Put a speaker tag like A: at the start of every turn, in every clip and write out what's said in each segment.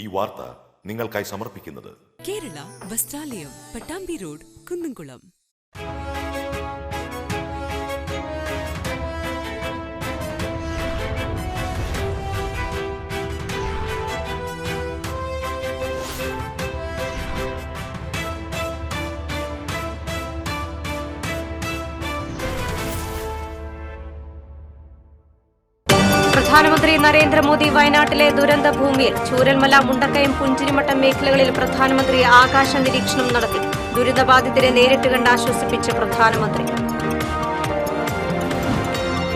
A: ഈ വാർത്ത നിങ്ങൾക്കായി സമർപ്പിക്കുന്നത്
B: കേരള വസ്ത്രാലയം, പട്ടാമ്പി റോഡ്, കുന്നംകുളം.
C: പ്രധാനമന്ത്രി നരേന്ദ്രമോദി വയനാട്ടിലെ ദുരന്ത ഭൂമിയിൽ ചൂരൽമല, മുണ്ടക്കയം, പുഞ്ചിരിമട്ടം മേഖലകളിൽ പ്രധാനമന്ത്രി ആകാശ നിരീക്ഷണം നടത്തി. ദുരിതബാധിതരെ നേരിട്ട് കണ്ട് ആശ്വസിപ്പിച്ച പ്രധാനമന്ത്രി.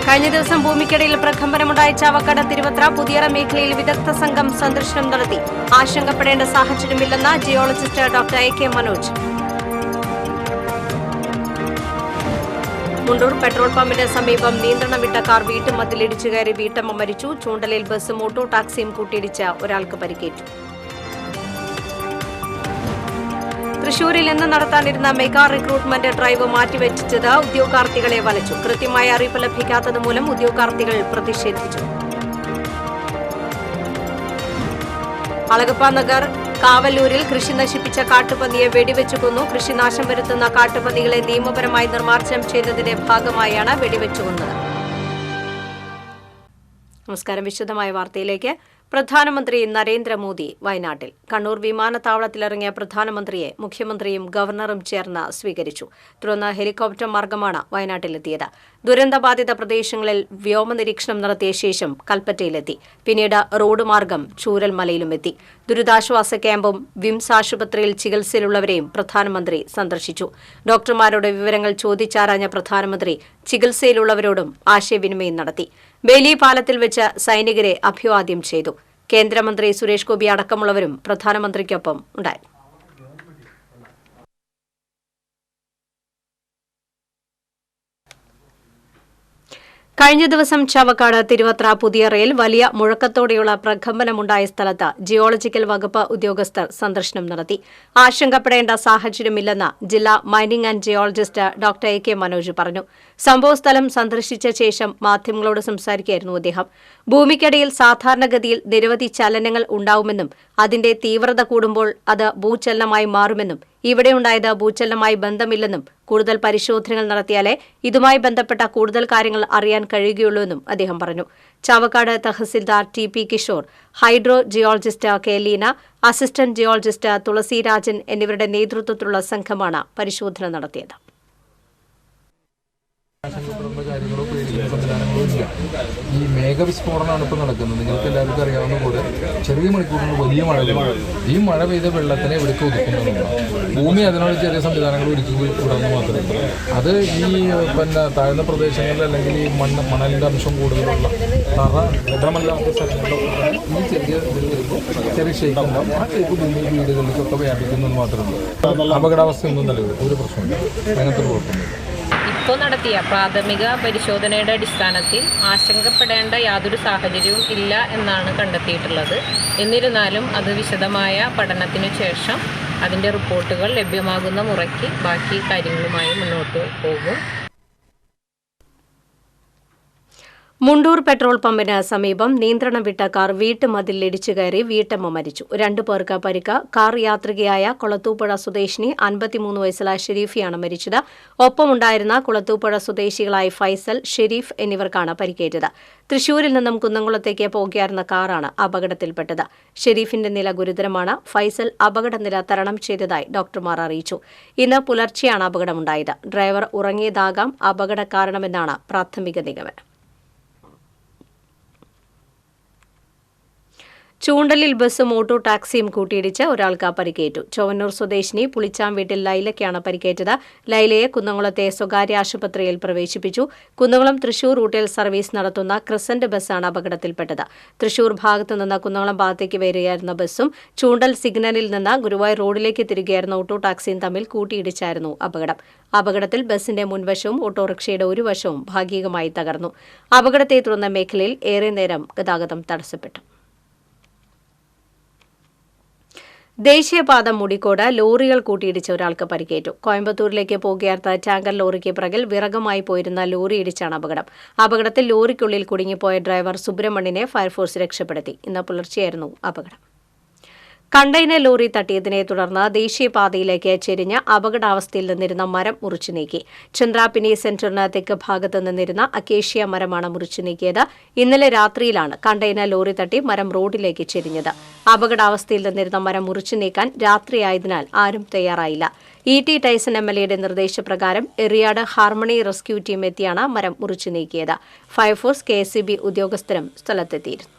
C: കഴിഞ്ഞ ദിവസം ഭൂമിക്കടിയിൽ പ്രകമ്പനമുണ്ടായ ചാവക്കാട്, തിരുവത്ര, പുതിയറ മേഖലയിൽ വിദഗ്ധ സംഘം സന്ദർശനം നടത്തി. ആശങ്കപ്പെടേണ്ട സാഹചര്യമില്ലെന്ന് geologist doctor A K Manoj. Mundur petrol പമ്പിന് സമീപം നിയന്ത്രണം വിട്ട കാർ വീട്ടുമതിലിടിച്ചു കയറി വീട്ടമ്മ മരിച്ചു. ചൂണ്ടലിൽ ബസ്സും ഓട്ടോ ടാക്സിയും കൂട്ടിയിടിച്ച ഒരാൾക്ക് പരിക്കേറ്റു. തൃശൂരിൽ ഇന്ന് നടത്താനിരുന്ന മെഗാ റിക്രൂട്ട്മെന്റ് ഡ്രൈവ് മാറ്റിവെച്ചത് ഉദ്യോഗാർത്ഥികളെ വലച്ചു. കൃത്യമായ അറിയിപ്പ് ലഭിക്കാത്തതുമൂലം ഉദ്യോഗാർത്ഥികൾ പ്രതിഷേധിച്ചു. അളഗപ്പ നഗർ കാവല്ലൂരിൽ കൃഷി നശിപ്പിച്ച കാട്ടുപന്നിയെ വെടിവെച്ചു കൊന്നു. കൃഷിനാശം വരുത്തുന്ന കാട്ടുപന്നികളെ നിയമപരമായി നിർമ്മാർജ്ജനം ചെയ്യുന്നതിന്റെ ഭാഗമായാണ് വെടിവെച്ചു കൊന്നത്. നമസ്കാരം. വിശദമായ വാർത്തയിലേക്ക്. പ്രധാനമന്ത്രി നരേന്ദ്രമോദി വയനാട്ടിൽ. കണ്ണൂർ വിമാനത്താവളത്തിലിറങ്ങിയ പ്രധാനമന്ത്രിയെ മുഖ്യമന്ത്രിയും ഗവർണറും ചേർന്ന് സ്വീകരിച്ചു. തുടർന്ന് ഹെലികോപ്റ്റർ മാർഗമാണ് വയനാട്ടിലെത്തിയത്. ദുരന്തബാധിത പ്രദേശങ്ങളിൽ വ്യോമനിരീക്ഷണം നടത്തിയ ശേഷം കൽപ്പറ്റയിലെത്തി. പിന്നീട് റോഡ് മാർഗം ചൂരൽമലയിലുമെത്തി. ദുരിതാശ്വാസ ക്യാമ്പും വിംസ് ആശുപത്രിയിൽ ചികിത്സയിലുള്ളവരെയും പ്രധാനമന്ത്രി സന്ദർശിച്ചു. ഡോക്ടർമാരുടെ വിവരങ്ങൾ ചോദിച്ചറിഞ്ഞ പ്രധാനമന്ത്രി ചികിത്സയിലുള്ളവരോടും ആശയവിനിമയം നടത്തി. ബേലി പാലത്തിൽ വെച്ച് സൈനികരെ അഭിവാദ്യം ചെയ്തു. കേന്ദ്രമന്ത്രി സുരേഷ് ഗോപി അടക്കമുള്ളവരും പ്രധാനമന്ത്രിക്കൊപ്പം ഉണ്ടായി. കഴിഞ്ഞ ദിവസം ചാവക്കാട്, തിരുവത്ര, പുതിയറയിൽ വലിയ മുഴക്കത്തോടെയുള്ള പ്രകമ്പനമുണ്ടായ സ്ഥലത്ത് ജിയോളജിക്കൽ വകുപ്പ് ഉദ്യോഗസ്ഥർ സന്ദർശനം നടത്തി. ആശങ്കപ്പെടേണ്ട സാഹചര്യമില്ലെന്ന് ജില്ലാ mining and geologist doctor A K Manoj പറഞ്ഞു. സംഭവസ്ഥലം സന്ദർശിച്ച ശേഷം മാധ്യമങ്ങളോട് സംസാരിക്കുകയായിരുന്നു അദ്ദേഹം. ഭൂമിക്കടിയിൽ സാധാരണഗതിയിൽ നിരവധി ചലനങ്ങൾ ഉണ്ടാവുമെന്നും അതിന്റെ തീവ്രത കൂടുമ്പോൾ അത് ഭൂചലനമായി മാറുമെന്നും ഇവിടെയുണ്ടായത് ഭൂചലനമായി ബന്ധമില്ലെന്നും കൂടുതൽ പരിശോധനകൾ നടത്തിയാലേ ഇതുമായി ബന്ധപ്പെട്ട കൂടുതൽ കാര്യങ്ങൾ അറിയാൻ കഴിയുകയുള്ളൂവെന്നും അദ്ദേഹം പറഞ്ഞു. Chavakkad tahsildar T P Kishore, hydro geologist K Leena, assistant geologist Thulasirajan എന്നിവരുടെ നേതൃത്വത്തിലുള്ള സംഘമാണ് പരിശോധന നടത്തിയത്.
D: കാര്യങ്ങളോ പേടിക്കുന്ന സംവിധാനങ്ങളോ ഇല്ല. ഈ മേഘവിസ്ഫോടനമാണ് ഇപ്പോൾ നടക്കുന്നത്. നിങ്ങൾക്ക് എല്ലാവർക്കും അറിയാവുന്ന പോലെ ചെറിയ മണിക്കൂറിന് വലിയ മഴ പെയ്യും. ഈ മഴ പെയ്ത വെള്ളത്തിനെ ഇവിടേക്ക് ഒതുക്കുന്നതാണ്. ഭൂമി അതിനോട് ചെറിയ സംവിധാനങ്ങൾ ഒരുക്കി വിടുന്നു മാത്രമേ. അത് ഈ താഴ്ന്ന പ്രദേശങ്ങളിൽ അല്ലെങ്കിൽ ഈ മണലിൻ്റെ അംശം കൂടുതലുള്ള തറ ഇടമല്ലാത്ത സ്ഥലങ്ങളിലൊക്കെ ഈ ചെറിയ ഇതിൽ വരുമ്പോൾ ചെറിയ ഷേക്ക് ഉണ്ടാവും. ആ ഷേക്ക് വീടുകളിലേക്കൊക്കെ വ്യാപിക്കുന്നത് മാത്രമേ ഉള്ളൂ. അപകടാവസ്ഥയൊന്നും നൽകും. ഒരു പ്രശ്നമില്ല. അങ്ങനത്തെ ഒരു കുഴപ്പമില്ല.
E: ഇപ്പോൾ നടത്തിയ പ്രാഥമിക പരിശോധനയുടെ അടിസ്ഥാനത്തിൽ ആശങ്കപ്പെടേണ്ട യാതൊരു സാഹചര്യവും ഇല്ല എന്നാണ് കണ്ടെത്തിയിട്ടുള്ളത്. എന്നിരുന്നാലും അത് വിശദമായ പഠനത്തിനു ശേഷം അതിൻ്റെ റിപ്പോർട്ടുകൾ ലഭ്യമാകുന്ന മുറയ്ക്ക് ബാക്കി കാര്യങ്ങളുമായി മുന്നോട്ട് പോകും.
C: മുണ്ടൂർ പെട്രോൾ പമ്പിന് സമീപം നിയന്ത്രണം വിട്ട കാർ വീട്ടുമതിലിടിച്ചു കയറി വീട്ടമ്മ മരിച്ചു. 2 പേർക്ക് പരിക്ക്. കാർ യാത്രികയായ കൊളത്തൂപ്പുഴ സ്വദേശിനി 53 വയസ്സുള്ള ഷെരീഫിയാണ് മരിച്ചത്. ഒപ്പമുണ്ടായിരുന്ന കുളത്തൂപ്പുഴ സ്വദേശികളായ ഫൈസൽ, ഷെരീഫ് എന്നിവർക്കാണ് പരിക്കേറ്റത്. തൃശൂരിൽ നിന്നും കുന്നംകുളത്തേക്ക് പോകുകയായിരുന്ന കാറാണ് അപകടത്തിൽപ്പെട്ടത്. ഷെരീഫിന്റെ നില ഗുരുതരമാണ്. ഫൈസൽ അപകടനില തരണം ചെയ്തതായി ഡോക്ടർമാർ അറിയിച്ചു. ഇന്ന് പുലർച്ചെയാണ് അപകടമുണ്ടായത്. ഡ്രൈവർ ഉറങ്ങിയതാകാം അപകട കാരണമെന്നാണ് പ്രാഥമിക നിഗമനം. ചൂണ്ടലിൽ ബസ്സും ഓട്ടോ ടാക്സിയും കൂട്ടിയിടിച്ച് ഒരാൾക്ക് പരിക്കേറ്റു. ചൊവ്വന്നൂർ സ്വദേശിനി പുളിച്ചാം വീട്ടിൽ ലൈലയ്ക്കാണ് പരിക്കേറ്റത്. ലൈലയെ കുന്നംകുളത്തെ സ്വകാര്യ ആശുപത്രിയിൽ പ്രവേശിപ്പിച്ചു. കുന്നംകുളം തൃശൂർ റൂട്ടിൽ സർവീസ് നടത്തുന്ന ക്രിസന്റ് ബസ്സാണ് അപകടത്തിൽപ്പെട്ടത്. തൃശൂർ ഭാഗത്തുനിന്ന് കുന്നംകുളം ഭാഗത്തേക്ക് വരികയായിരുന്ന ബസ്സും ചൂണ്ടൽ സിഗ്നലിൽ നിന്ന് ഗുരുവായൂർ റോഡിലേക്ക് തിരികെയായിരുന്ന ഓട്ടോ ടാക്സിയും തമ്മിൽ കൂട്ടിയിടിച്ചായിരുന്നു അപകടം. അപകടത്തിൽ ബസിന്റെ മുൻവശവും ഓട്ടോറിക്ഷയുടെ ഒരു വശവും ഭാഗികമായി തകർന്നു. അപകടത്തെ തുടർന്ന് മേഖലയിൽ ഏറെ നേരം ഗതാഗതം തടസ്സപ്പെട്ടു. ദേശീയപാത മുടിക്കോട് ലോറികൾ കൂട്ടിയിടിച്ച് ഒരാൾക്ക് പരിക്കേറ്റു. കോയമ്പത്തൂരിലേക്ക് പോകുകയായിരുന്ന ടാങ്കർ ലോറിക്ക് പിറകിൽ വിറകുമായി പോയിരുന്ന ലോറി ഇടിച്ചാണ് അപകടം. അപകടത്തിൽ ലോറിക്കുള്ളിൽ കുടുങ്ങിപ്പോയ ഡ്രൈവർ സുബ്രഹ്മണ്യനെ ഫയർഫോഴ്സ് രക്ഷപ്പെടുത്തി. ഇന്ന് പുലർച്ചെയായിരുന്നു അപകടം. കണ്ടെയ്നർ ലോറി തട്ടിയതിനെ തുടർന്ന് ദേശീയപാതയിലേക്ക് ചെരിഞ്ഞ അപകടാവസ്ഥയിൽ നിന്നിരുന്ന മരം മുറിച്ചു നീക്കി. ചന്ദ്രാപിനി സെന്ററിന് തെക്ക് ഭാഗത്ത് നിന്നിരുന്ന അക്കേഷ്യ മരമാണ് മുറിച്ചു നീക്കിയത്. ഇന്നലെ രാത്രിയിലാണ് കണ്ടെയ്നർ ലോറി തട്ടി മരം റോഡിലേക്ക് ചെരിഞ്ഞത്. അപകടാവസ്ഥയിൽ നിന്നിരുന്ന മരം മുറിച്ചു നീക്കാൻ രാത്രിയായതിനാൽ ആരും തയ്യാറായില്ല. E.T. ടൈസൺ MLA നിർദ്ദേശപ്രകാരം എറിയാട് ഹാർമണി റെസ്ക്യൂ ടീം എത്തിയാണ് മരം മുറിച്ചു നീക്കിയത്. ഫയർഫോഴ്സ്, KSEB ഉദ്യോഗസ്ഥരും സ്ഥലത്തെത്തിയിരുന്നു.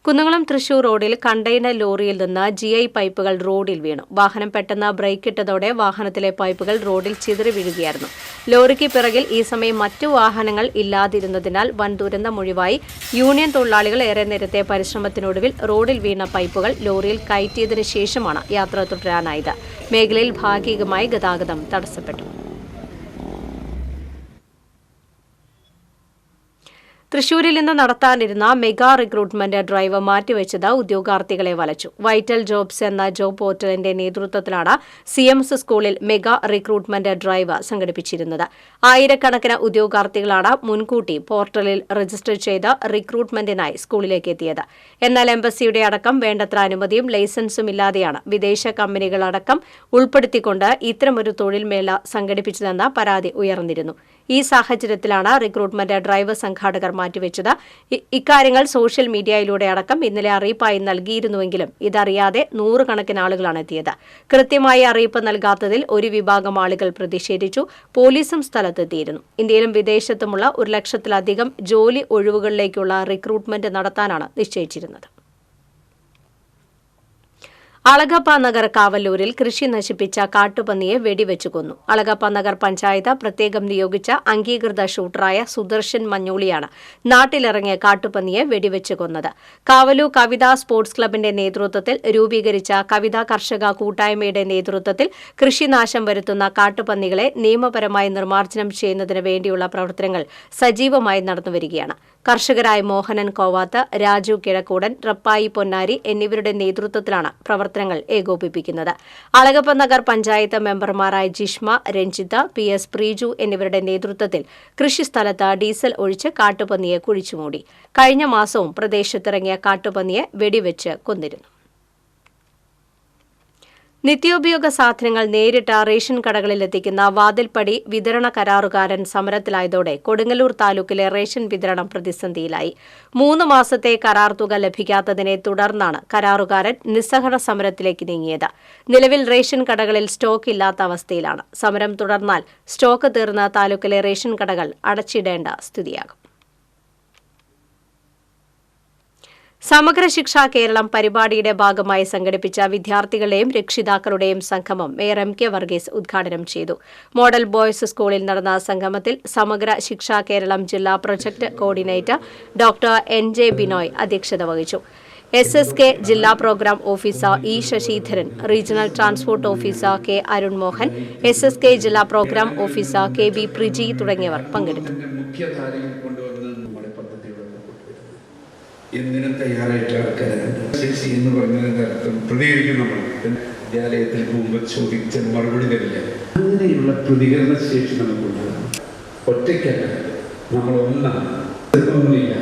C: കുന്നംകുളം തൃശൂർ റോഡിൽ കണ്ടെയ്നർ ലോറിയിൽ നിന്ന് GI പൈപ്പുകൾ റോഡിൽ വീണു. വാഹനം പെട്ടെന്ന് ബ്രേക്കിട്ടതോടെ വാഹനത്തിലെ പൈപ്പുകൾ റോഡിൽ ചിതറി വീഴുകയായിരുന്നു. ലോറിക്ക് പിറകിൽ ഈ സമയം മറ്റു വാഹനങ്ങൾ ഇല്ലാതിരുന്നതിനാൽ വൻ ദുരന്തമൊഴിവായി. യൂണിയൻ തൊഴിലാളികൾ ഏറെ നേരത്തെ പരിശ്രമത്തിനൊടുവിൽ റോഡിൽ വീണ പൈപ്പുകൾ ലോറിയിൽ കയറ്റിയതിനു ശേഷമാണ് യാത്ര തുടരാനായത്. മേഖലയിൽ ഭാഗികമായി ഗതാഗതം തടസ്സപ്പെട്ടു. തൃശൂരിൽ നിന്ന് നടത്താനിരുന്ന മെഗാ റിക്രൂട്ട്മെന്റ് ഡ്രൈവ് മാറ്റിവെച്ചത് ഉദ്യോഗാർത്ഥികളെ വലച്ചു. വൈറ്റൽ ജോബ്സ് എന്ന ജോബ് പോർട്ടലിന്റെ നേതൃത്വത്തിലാണ് CMS സ്കൂളിൽ മെഗാ റിക്രൂട്ട്മെന്റ് ഡ്രൈവ് സംഘടിപ്പിച്ചിരുന്നത്. ആയിരക്കണക്കിന് ഉദ്യോഗാർത്ഥികളാണ് മുൻകൂട്ടി പോർട്ടലിൽ രജിസ്റ്റർ ചെയ്ത് റിക്രൂട്ട്മെന്റിനായി സ്കൂളിലേക്ക് എത്തിയത്. എന്നാൽ എംബസിയുടെ അടക്കം വേണ്ടത്ര അനുമതിയും ലൈസൻസും ഇല്ലാതെയാണ് വിദേശ കമ്പനികളടക്കം ഉൾപ്പെടുത്തിക്കൊണ്ട് ഇത്തരമൊരു തൊഴിൽ മേള സംഘടിപ്പിച്ചതെന്ന പരാതി ഉയർന്നിരുന്നു. ഈ സാഹചര്യത്തിലാണ് റിക്രൂട്ട്മെന്റ് ഡ്രൈവ് സംഘാടകർ മാറ്റിവെച്ചത്. ഇക്കാര്യങ്ങൾ സോഷ്യൽ മീഡിയയിലൂടെ അടക്കം ഇന്നലെ അറിയിപ്പായി നൽകിയിരുന്നുവെങ്കിലും ഇതറിയാതെ നൂറുകണക്കിന് ആളുകളാണ് എത്തിയത്. കൃത്യമായി അറിയിപ്പ് നൽകാത്തതിൽ ഒരു വിഭാഗം ആളുകൾ പ്രതിഷേധിച്ചു. പോലീസും സ്ഥലത്തെത്തിയിരുന്നു. ഇന്ത്യയിലും വിദേശത്തുമുള്ള 1,00,000-ലധികം ജോലി ഒഴിവുകളിലേക്കുള്ള റിക്രൂട്ട്മെന്റ് നടത്താനാണ് നിശ്ചയിച്ചിരുന്നത്. അളഗപ്പ നഗർ കാവല്ലൂരിൽ കൃഷി നശിപ്പിച്ച കാട്ടുപന്നിയെ വെടിവെച്ചു കൊന്നു. അളഗപ്പ നഗർ പഞ്ചായത്ത് പ്രത്യേകം നിയോഗിച്ച അംഗീകൃത ഷൂട്ടറായ സുദർശൻ മഞ്ഞൂളിയാണ് നാട്ടിലിറങ്ങിയ കാട്ടുപന്നിയെ വെടിവെച്ച് കൊന്നത്. കാവലൂർ കവിതാ സ്പോർട്സ് ക്ലബിന്റെ നേതൃത്വത്തിൽ രൂപീകരിച്ച കവിതാ കർഷക കൂട്ടായ്മയുടെ നേതൃത്വത്തിൽ കൃഷിനാശം വരുത്തുന്ന കാട്ടുപന്നികളെ നിയമപരമായി നിർമ്മാർജ്ജനം ചെയ്യുന്നതിന് വേണ്ടിയുള്ള പ്രവർത്തനങ്ങൾ സജീവമായി നടന്നുവരികയാണ്. കർഷകരായ മോഹനൻ കോവാത്ത്, രാജു കിഴക്കൂടൻ, റപ്പായി പൊന്നാരി എന്നിവരുടെ നേതൃത്വത്തിലാണ് പ്രവർത്തനങ്ങൾ ഏകോപിപ്പിക്കുന്നത്. അളഗപ്പ നഗർ പഞ്ചായത്ത് മെമ്പർമാരായ ജിഷ്മ, രഞ്ജിത, PS പ്രീജു എന്നിവരുടെ നേതൃത്വത്തിൽ കൃഷിസ്ഥലത്ത് ഡീസൽ ഒഴിച്ച് കാട്ടുപന്നിയെ കുഴിച്ചുമൂടി. കഴിഞ്ഞ മാസവും പ്രദേശത്തിറങ്ങിയ കാട്ടുപന്നിയെ വെടിവെച്ച് കൊന്നിരുന്നു. നിത്യോപയോഗ സാധനങ്ങൾ നേരിട്ട് റേഷൻ കടകളിലെത്തിക്കുന്ന വാതിൽപ്പടി വിതരണ കരാറുകാരൻ സമരത്തിലായതോടെ കൊടുങ്ങല്ലൂർ താലൂക്കിലെ റേഷൻ വിതരണം പ്രതിസന്ധിയിലായി. 3 മാസത്തെ കരാർ തുക ലഭിക്കാത്തതിനെ തുടർന്നാണ് കരാറുകാരൻ നിസ്സഹകരണ സമരത്തിലേക്ക് നീങ്ങിയത്. നിലവിൽ റേഷൻ കടകളിൽ സ്റ്റോക്ക് ഇല്ലാത്ത അവസ്ഥയിലാണ്. സമരം തുടർന്നാൽ സ്റ്റോക്ക് തീർന്ന താലൂക്കിലെ റേഷൻ കടകൾ അടച്ചിടേണ്ട സ്ഥിതിയാകും. സമഗ്ര ശിക്ഷ കേരളം പരിപാടിയുടെ ഭാഗമായി സംഘടിപ്പിച്ച വിദ്യാർത്ഥികളുടെയും രക്ഷിതാക്കളുടെയും സംഗമം മേയർ MK വർഗീസ് ഉദ്ഘാടനം ചെയ്തു. മോഡൽ ബോയ്സ് സ്കൂളിൽ നടന്ന സംഗമത്തിൽ സമഗ്ര ശിക്ഷ കേരളം ജില്ലാ project coordinator doctor NJ Binoy അധ്യക്ഷത വഹിച്ചു. SSK ജില്ലാ program officer E Sasidharan, regional transport officer K Arun Mohan, SSK ജില്ലാ പ്രോഗ്രാം ഓഫീസർ KB പ്രിജി തുടങ്ങിയവർ പങ്കെടുത്തു.
F: എന്തിനും തയ്യാറായിട്ട് ആൾക്കാരുണ്ട്. ശശി എന്ന് പറഞ്ഞതിൻ്റെ അർത്ഥം പ്രതികരിക്കും. നമ്മൾ വിദ്യാലയത്തിൽ പോകുമ്പോൾ ചോദിച്ച മറുപടി തരില്ല. അങ്ങനെയുള്ള പ്രതികരണ ശേഷി നമുക്കുണ്ടാകും. ഒറ്റയ്ക്കല്ല, നമ്മൾ ഒന്നില്ല.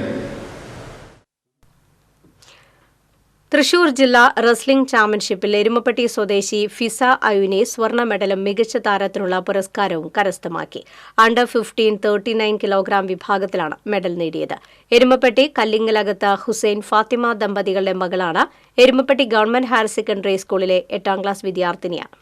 C: തൃശൂർ ജില്ലാ റെസ്ലിംഗ് ചാമ്പ്യൻഷിപ്പിൽ എരുമപ്പെട്ടി സ്വദേശി ഫിസ അയുനി സ്വർണ്ണ മെഡലും മികച്ച താരത്തിനുള്ള പുരസ്കാരവും കരസ്ഥമാക്കി. അണ്ടർ 15 39 കിലോഗ്രാം വിഭാഗത്തിലാണ് മെഡൽ നേടിയത്. എരുമപ്പെട്ടി കല്ലിങ്ങലകത്ത് ഹുസൈൻ ഫാത്തിമ ദമ്പതികളുടെ മകളാണ്. എരുമപ്പെട്ടി ഗവൺമെന്റ് ഹയർ സെക്കൻഡറി സ്കൂളിലെ 8ാം ക്ലാസ് വിദ്യാർത്ഥിനിയാണ്.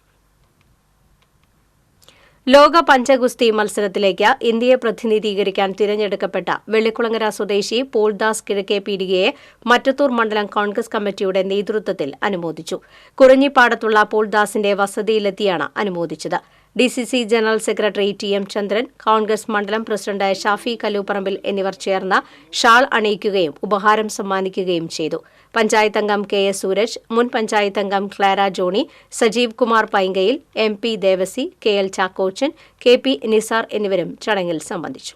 C: ലോക പഞ്ചഗുസ്തി മത്സരത്തിലേക്ക് ഇന്ത്യയെ പ്രതിനിധീകരിക്കാൻ തിരഞ്ഞെടുക്കപ്പെട്ട വെള്ളിക്കുളങ്ങര സ്വദേശി പോൾദാസ് കിഴക്കേ പീടികയെ മറ്റത്തൂർ മണ്ഡലം കോൺഗ്രസ് കമ്മിറ്റിയുടെ നേതൃത്വത്തിൽ അനുമോദിച്ചു. കുറിഞ്ഞിപ്പാടത്തുള്ള പോൾദാസിന്റെ വസതിയിലെത്തിയാണ് അനുമോദിച്ചത്. DCC ജനറൽ സെക്രട്ടറി TM ചന്ദ്രൻ, കോൺഗ്രസ് മണ്ഡലം പ്രസിഡന്റ് ഷാഫി കല്ലൂപ്പറമ്പിൽ എന്നിവർ ചേർന്ന് ഷാൾ അണിയിക്കുകയും ഉപഹാരം സമ്മാനിക്കുകയും ചെയ്തു. പഞ്ചായത്ത് അംഗം KS സൂരജ്, മുൻ പഞ്ചായത്ത് അംഗം Clara Johny, Sajeev Kumar Painkayil, MP Devasi, KL Chackochan, KP Nisar എന്നിവരും ചടങ്ങിൽ സംബന്ധിച്ചു.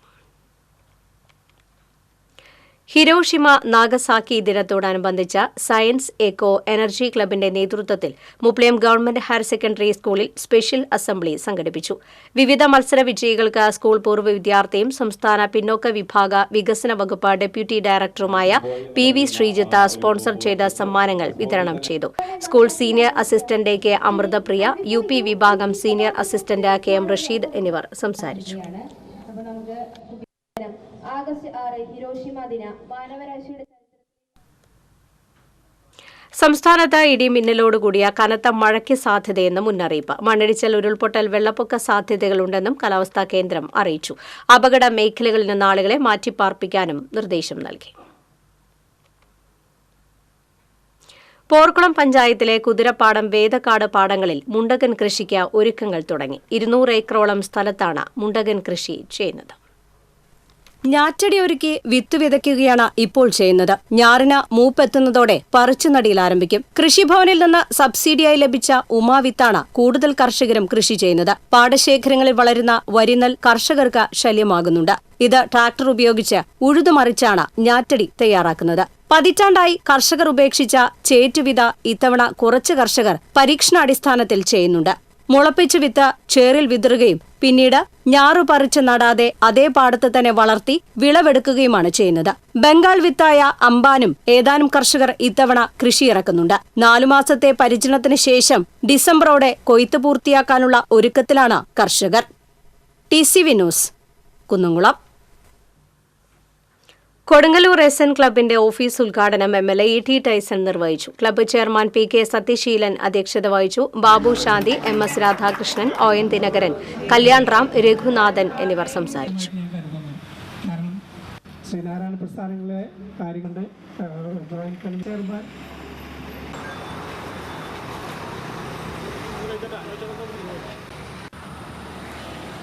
C: ഹിരോഷിമ നാഗസാക്കി ദിനത്തോടനുബന്ധിച്ച് സയൻസ് എക്കോ എനർജി ക്ലബിന്റെ നേതൃത്വത്തിൽ മുപ്ലിം ഗവൺമെന്റ് ഹയർ സെക്കൻഡറി സ്കൂളിൽ സ്പെഷ്യൽ അസംബ്ലി സംഘടിപ്പിച്ചു. വിവിധ മത്സര വിജയികൾക്ക് സ്കൂൾ പൂർവ്വ വിദ്യാർത്ഥിയും സംസ്ഥാന പിന്നോക്ക വിഭാഗ വികസന വകുപ്പ് ഡെപ്യൂട്ടി ഡയറക്ടറുമായ PV ശ്രീജിത്ത് സ്പോൺസർ ചെയ്ത സമ്മാനങ്ങൾ വിതരണം ചെയ്തു. School senior assistant K Amruthapriya, UP വിഭാഗം സീനിയർ അസിസ്റ്റന്റ് KM റഷീദ് എന്നിവർ സംസാരിച്ചു.
G: ആഗസ്റ്റ് 6 ഹിരോഷിമ ദിന മാനവരാശിയുടെ
C: സംസ്ഥാനത്ത് ഇടിമിന്നലോടുകൂടിയ കനത്ത മഴയ്ക്ക് സാധ്യതയെന്ന് മുന്നറിയിപ്പ്. മണ്ണിടിച്ചിൽ, ഉരുൾപൊട്ടൽ, വെള്ളപ്പൊക്ക സാധ്യതകളുണ്ടെന്നും കാലാവസ്ഥാ കേന്ദ്രം അറിയിച്ചു. അപകട മേഖലകളിൽ നിന്ന് ആളുകളെ മാറ്റിപ്പാർപ്പിക്കാനും നിർദ്ദേശം നൽകി. പോർക്കുളം പഞ്ചായത്തിലെ കുതിരപ്പാടം, വേദക്കാട് പാടങ്ങളിൽ മുണ്ടകൻ കൃഷിക്ക് ഒരുക്കങ്ങൾ തുടങ്ങി. 200 ഏക്കറോളം സ്ഥലത്താണ് മുണ്ടകൻ കൃഷി ചെയ്യുന്നത്. ഞാറ്റടി ഒരുക്കി വിത്ത് വിതയ്ക്കുകയാണ് ഇപ്പോൾ ചെയ്യുന്നത്. ഞാറിന് മൂപ്പെത്തുന്നതോടെ പറിച്ചുനടിയിൽ ആരംഭിക്കും. കൃഷിഭവനിൽ നിന്ന് സബ്സിഡിയായി ലഭിച്ച ഉമാവിത്താണ് കൂടുതൽ കർഷകരും കൃഷി ചെയ്യുന്നത്. പാടശേഖരങ്ങളിൽ വളരുന്ന വരിനെൽ കർഷകർക്ക് ശല്യമാകുന്നുണ്ട്. ഇത് ട്രാക്ടർ ഉപയോഗിച്ച് ഉഴുതുമറിച്ചാണ് ഞാറ്റടി തയ്യാറാക്കുന്നത്. പതിറ്റാണ്ടായി കർഷകർ ഉപേക്ഷിച്ച ചേറ്റുവിത ഇത്തവണ കുറച്ച് കർഷകർ പരീക്ഷണാടിസ്ഥാനത്തിൽ ചെയ്യുന്നുണ്ട്. മുളപ്പിച്ച വിത്ത് ചേറിൽ വിതറുകയും പിന്നീട് ഞാറു പറിച്ച് നടാതെ അതേ പാടത്ത് തന്നെ വളർത്തി വിളവെടുക്കുകയുമാണ് ചെയ്യുന്നത്. ബംഗാൾ വിത്തായ അമ്പാനും ഏതാനും കർഷകർ ഇത്തവണ കൃഷിയിറക്കുന്നുണ്ട്. 4 മാസത്തെ പരിചരണത്തിന് ശേഷം ഡിസംബറോടെ കൊയ്ത്ത് പൂർത്തിയാക്കാനുള്ള ഒരുക്കത്തിലാണ് കർഷകർ. TCV news, Kunnamkulam. Kodungallur SN ക്ലബിന്റെ ഓഫീസ് ഉദ്ഘാടനം MLA E.T. ടൈസൺ നിർവഹിച്ചു. ക്ലബ്ബ് ചെയർമാൻ PK സത്യശീലൻ അധ്യക്ഷത വഹിച്ചു. ബാബു ശാന്തി, MS രാധാകൃഷ്ണൻ, ON ദിനകരൻ, കല്യാൺ റാം, രഘുനാഥൻ എന്നിവർ സംസാരിച്ചു.
H: ശ്രീനാരായണ പ്രസ്ഥാനങ്ങളെ കാര്യങ്ങളുടെ ചെയർമാൻ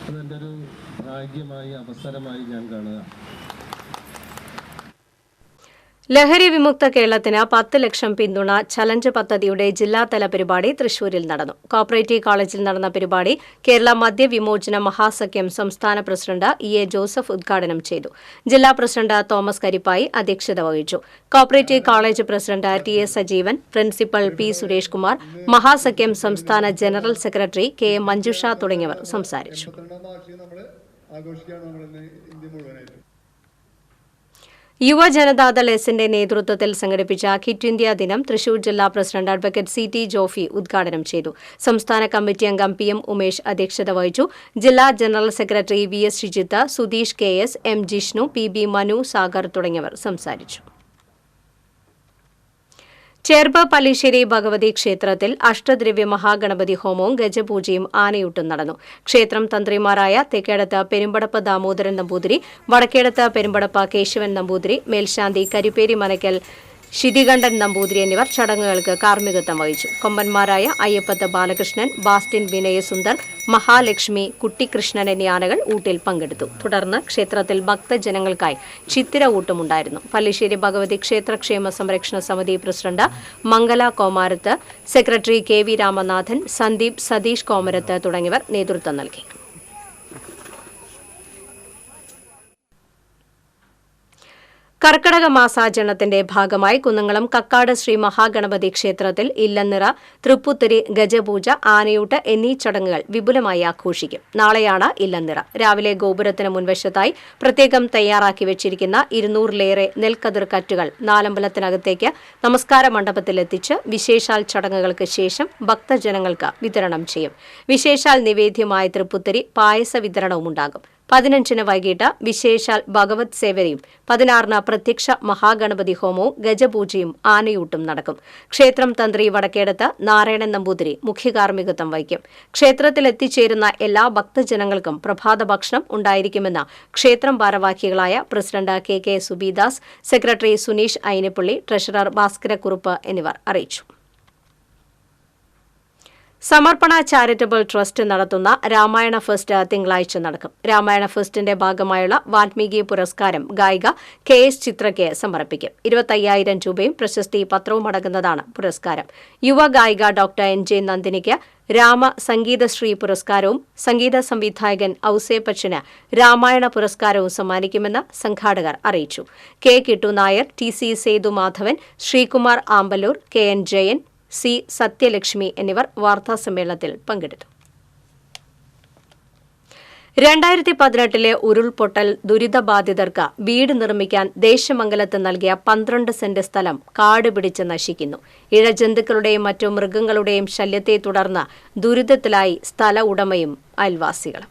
I: അതെൻ്റെ ഒരു ഭാഗ്യമായി, അവസരമായി ഞാൻ കാണുക.
C: ലഹരി വിമുക്ത കേരളത്തിന് 10 ലക്ഷം പിന്തുണ ചലഞ്ച് പദ്ധതിയുടെ ജില്ലാതല പരിപാടി തൃശൂരിൽ നടന്നു. കോപ്പറേറ്റീവ് കോളേജിൽ നടന്ന പരിപാടി കേരള മദ്യവിമോചന മഹാസഖ്യം സംസ്ഥാന പ്രസിഡന്റ് EA ജോസഫ് ഉദ്ഘാടനം ചെയ്തു. ജില്ലാ പ്രസിഡന്റ് തോമസ് കരിപ്പായി അധ്യക്ഷത വഹിച്ചു. Cooperative college president TS Sajeevan, principal P Suresh Kumar, മഹാസഖ്യം സംസ്ഥാന ജനറൽ സെക്രട്ടറി KM മഞ്ജുഷ തുടങ്ങിയവർ സംസാരിച്ചു. യുവജനതാദൾ എസിന്റെ നേതൃത്വത്തിൽ സംഘടിപ്പിച്ച ക്വിറ്റ് ഇന്ത്യ ദിനം തൃശൂർ ജില്ലാ പ്രസിഡന്റ് അഡ്വക്കേറ്റ് CT ജോഫി ഉദ്ഘാടനം ചെയ്തു. സംസ്ഥാന കമ്മിറ്റി അംഗം PM ഉമേഷ് അധ്യക്ഷത വഹിച്ചു. ജില്ലാ general secretary VS Shijith, Sudheesh KS, M Jishnu, PB Manu, Sagar തുടങ്ങിയവർ സംസാരിച്ചു. ചേർപ്പ് പല്ലിശ്ശേരി ഭഗവതി ക്ഷേത്രത്തിൽ അഷ്ടദ്രവ്യ മഹാഗണപതി ഹോമവും ഗജപൂജയും ആനയൂട്ടും നടന്നു. ക്ഷേത്രം തന്ത്രിമാരായ തെക്കേടത്ത് പെരുമ്പടപ്പ് ദാമോദരൻ നമ്പൂതിരി, വടക്കേടത്ത് പെരുമ്പടപ്പ് കേശവൻ നമ്പൂതിരി, മേൽശാന്തി കരിപ്പേരി മനക്കൽ ശിതികണ്ഠൻ നമ്പൂതിരി എന്നിവർ ചടങ്ങുകൾക്ക് കാർമ്മികത്വം വഹിച്ചു. കൊമ്പന്മാരായ അയ്യപ്പത്ത് ബാലകൃഷ്ണൻ, ബാസ്റ്റിൻ വിനയസുന്ദർ, മഹാലക്ഷ്മി, കുട്ടിക്കൃഷ്ണൻ എന്നീ ആനകൾ ഊട്ടിൽ പങ്കെടുത്തു. തുടർന്ന് ക്ഷേത്രത്തിൽ ഭക്തജനങ്ങൾക്കായി ചിത്തിര ഊട്ടുമുണ്ടായിരുന്നു. പല്ലിശ്ശേരി ഭഗവതി ക്ഷേത്രക്ഷേമ സംരക്ഷണ സമിതി president Mangala Komarath, secretary KV Ramanathan, Sandeep, Satheesh Komarath തുടങ്ങിയവർ നേതൃത്വം നൽകി. കർക്കടക മാസാചരണത്തിന്റെ ഭാഗമായി കുന്നംകുളം കക്കാട് ശ്രീ മഹാഗണപതി ക്ഷേത്രത്തിൽ ഇല്ലനിറ, തൃപ്പുത്തിരി, ഗജപൂജ, ആനയൂട്ട് എന്നീ ചടങ്ങുകൾ വിപുലമായി ആഘോഷിക്കും. നാളെയാണ് ഇല്ലനിറ. രാവിലെ ഗോപുരത്തിന് മുൻവശത്തായി പ്രത്യേകം തയ്യാറാക്കി വെച്ചിരിക്കുന്ന 200-ലേറെ നെൽക്കതിർ കറ്റുകൾ നാലമ്പലത്തിനകത്തേക്ക് നമസ്കാര മണ്ഡപത്തിലെത്തിച്ച് വിശേഷാൽ ചടങ്ങുകൾക്ക് ശേഷം ഭക്തജനങ്ങൾക്ക് വിതരണം ചെയ്യും. വിശേഷാൽ നിവേദ്യമായ തൃപ്പുത്തിരി പായസ വിതരണവും ഉണ്ടാകും. 15-ന് വൈകിട്ട് വിശേഷാൽ ഭഗവത് സേവയും 16-ന് പ്രത്യക്ഷ മഹാഗണപതി ഹോമവും ഗജപൂജയും ആനയൂട്ടും നടക്കും. ക്ഷേത്രം തന്ത്രി വടക്കേടത്ത് നാരായണൻ നമ്പൂതിരി മുഖ്യകാർമ്മികത്വം വഹിക്കും. ക്ഷേത്രത്തിൽ എത്തിച്ചേരുന്ന എല്ലാ ഭക്തജനങ്ങൾക്കും പ്രഭാത ഭക്ഷണം ഉണ്ടായിരിക്കുമെന്ന് ക്ഷേത്രം ഭാരവാഹികളായ president KK Subidas, secretary Suneesh Ainappally, treasurer Bhaskarakurup എന്നിവർ അറിയിച്ചു. സമർപ്പണ ചാരിറ്റബിൾ ട്രസ്റ്റ് നടത്തുന്ന രാമായണ ഫെസ്റ്റ് തിങ്കളാഴ്ച നടക്കും. രാമായണ ഫെസ്റ്റിന്റെ ഭാഗമായുള്ള വാൽമീകി പുരസ്കാരം ഗായിക KS ചിത്രയ്ക്ക് സമർപ്പിക്കും. 25,000 രൂപയും പ്രശസ്തി പത്രവും അടങ്ങുന്നതാണ് പുരസ്കാരം. യുവ ഗായിക ഡോക്ടർ NJ നന്ദിനിക്ക് രാമ സംഗീതശ്രീ പുരസ്കാരവും സംഗീത സംവിധായകൻ ഔസേപ്പച്ചന് രാമായണ പുരസ്കാരവും സമ്മാനിക്കുമെന്ന് സംഘാടകർ അറിയിച്ചു. K. കിട്ടു Nair, TC Sethumadhavan, Sreekumar Amballur, KN Jayan, C. Sathyalakshmi എന്നിവർ വാർത്താസമ്മേളനത്തിൽ പങ്കെടുത്തു. 2018 ഉരുൾപൊട്ടൽ ദുരിതബാധിതർക്ക് വീട് നിർമ്മിക്കാൻ ദേശമംഗലത്ത് നൽകിയ 12 സെന്റ് സ്ഥലം കാട് പിടിച്ച് നശിക്കുന്നു. ഇഴജന്തുക്കളുടെയും മറ്റു മൃഗങ്ങളുടെയും ശല്യത്തെ തുടർന്ന് ദുരിതത്തിലായി സ്ഥല ഉടമയും അയൽവാസികളും.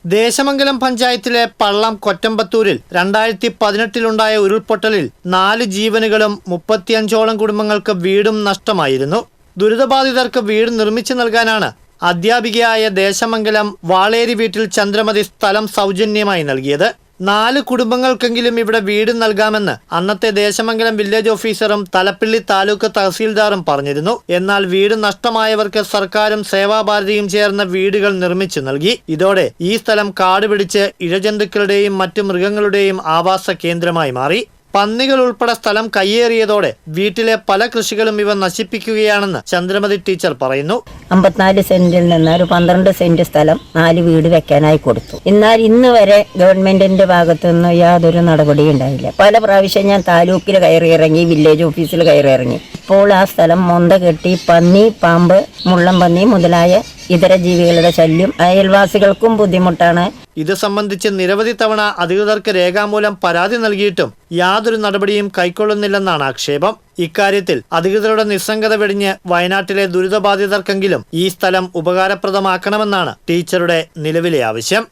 J: ദേശമംഗലം പഞ്ചായത്തിലെ പള്ളം കൊറ്റമ്പത്തൂരിൽ 2018 ഉരുൾപൊട്ടലിൽ 4 ജീവനുകളും 35ഓളം കുടുംബങ്ങൾക്ക് വീടും നഷ്ടമായിരുന്നു. ദുരിതബാധിതർക്ക് വീട് നിർമ്മിച്ചു നൽകാനാണ് അധ്യാപികയായ ദേശമംഗലം വാളേരി വീട്ടിൽ ചന്ദ്രമതി സ്ഥലം സൗജന്യമായി നൽകിയത്. 4 കുടുംബങ്ങൾക്കെങ്കിലും ഇവിടെ വീട് നൽകാമെന്ന് അന്നത്തെ ദേശമംഗലം വില്ലേജ് ഓഫീസറും തലപ്പിള്ളി താലൂക്ക് തഹസീൽദാറും പറഞ്ഞിരുന്നു. എന്നാൽ വീട് നഷ്ടമായവർക്ക് സർക്കാരും സേവാഭാരതിയും ചേർന്ന് വീടുകൾ നിർമ്മിച്ചു നൽകി. ഇതോടെ ഈ സ്ഥലം കാട് പിടിച്ച് ഇഴജന്തുക്കളുടെയും മറ്റു മൃഗങ്ങളുടെയും ആവാസ കേന്ദ്രമായി മാറി. പന്നികൾ ഉൾപ്പെടെ സ്ഥലം കയ്യേറിയതോടെ വീട്ടിലെ പല കൃഷികളും ഇവ നശിപ്പിക്കുകയാണെന്ന് ചന്ദ്രമതി ടീച്ചർ പറയുന്നു.
K: 54 സെന്റിൽ നിന്ന് ഒരു 12 സെന്റ് സ്ഥലം 4 വീട് വെക്കാനായി കൊടുത്തു. എന്നാൽ ഇന്ന് വരെ ഗവൺമെന്റിന്റെ ഭാഗത്തുനിന്ന് യാതൊരു നടപടിയും ഉണ്ടായില്ല. പല പ്രാവശ്യം ഞാൻ താലൂക്കിൽ കയറിയിറങ്ങി, വില്ലേജ് ഓഫീസിൽ കയറിയിറങ്ങി. ഇപ്പോൾ ആ സ്ഥലം മൊന്ത കെട്ടി പന്നി, പാമ്പ്, മുള്ളം പന്നി മുതലായ ഇതര ജീവികളുടെ ശല്യം അയൽവാസികൾക്കും ബുദ്ധിമുട്ടാണ്.
J: ഇത് സംബന്ധിച്ച് നിരവധി തവണ അധികൃതർക്ക് രേഖാമൂലം പരാതി നൽകിയിട്ടും യാതൊരു നടപടിയും കൈക്കൊള്ളുന്നില്ലെന്നാണ് ആക്ഷേപം. ഇക്കാര്യത്തിൽ അധികൃതരുടെ നിസ്സംഗത വെടിഞ്ഞ് വയനാട്ടിലെ ദുരിതബാധിതർക്കെങ്കിലും ഈ സ്ഥലം ഉപകാരപ്രദമാക്കണമെന്നാണ് ടീച്ചറുടെ നിലവിലെ ആവശ്യം.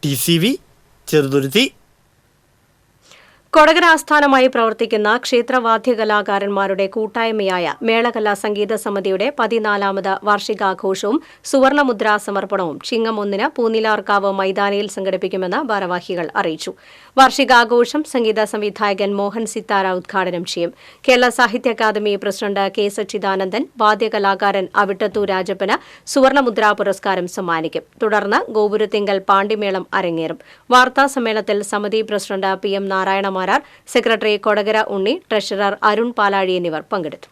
J: TCV ചെറുതുരുത്തി.
C: കൊടകര ആസ്ഥാനമായി പ്രവർത്തിക്കുന്ന ക്ഷേത്രവാദ്യകലാകാരന്മാരുടെ കൂട്ടായ്മയായ മേളകലാ സംഗീത സമിതിയുടെ 14ാമത് വാർഷികാഘോഷവും സുവർണമുദ്രാ സമർപ്പണവും ചിങ്ങം 1 പൂനിലാർക്കാവ് മൈതാനിയിൽ സംഘടിപ്പിക്കുമെന്ന് ഭാരവാഹികൾ അറിയിച്ചു. വാർഷികാഘോഷം സംഗീത സംവിധായകൻ മോഹൻ സിത്താര ഉദ്ഘാടനം ചെയ്യും. Kerala Sahitya Akademi president K. സച്ചിദാനന്ദൻ വാദ്യകലാകാരൻ അവിട്ടത്തു രാജപ്പന് സുവർണമുദ്രാ പുരസ്കാരം സമ്മാനിക്കും. തുടർന്ന് ഗോപുരത്തിങ്കൽ പാണ്ടിമേളം അരങ്ങേറും. വാർത്താസമ്മേളനത്തിൽ സമിതി president PM Narayana, secretary Kodakara Unni, treasurer Arun Palazhi എന്നിവർ പങ്കെടുത്തു.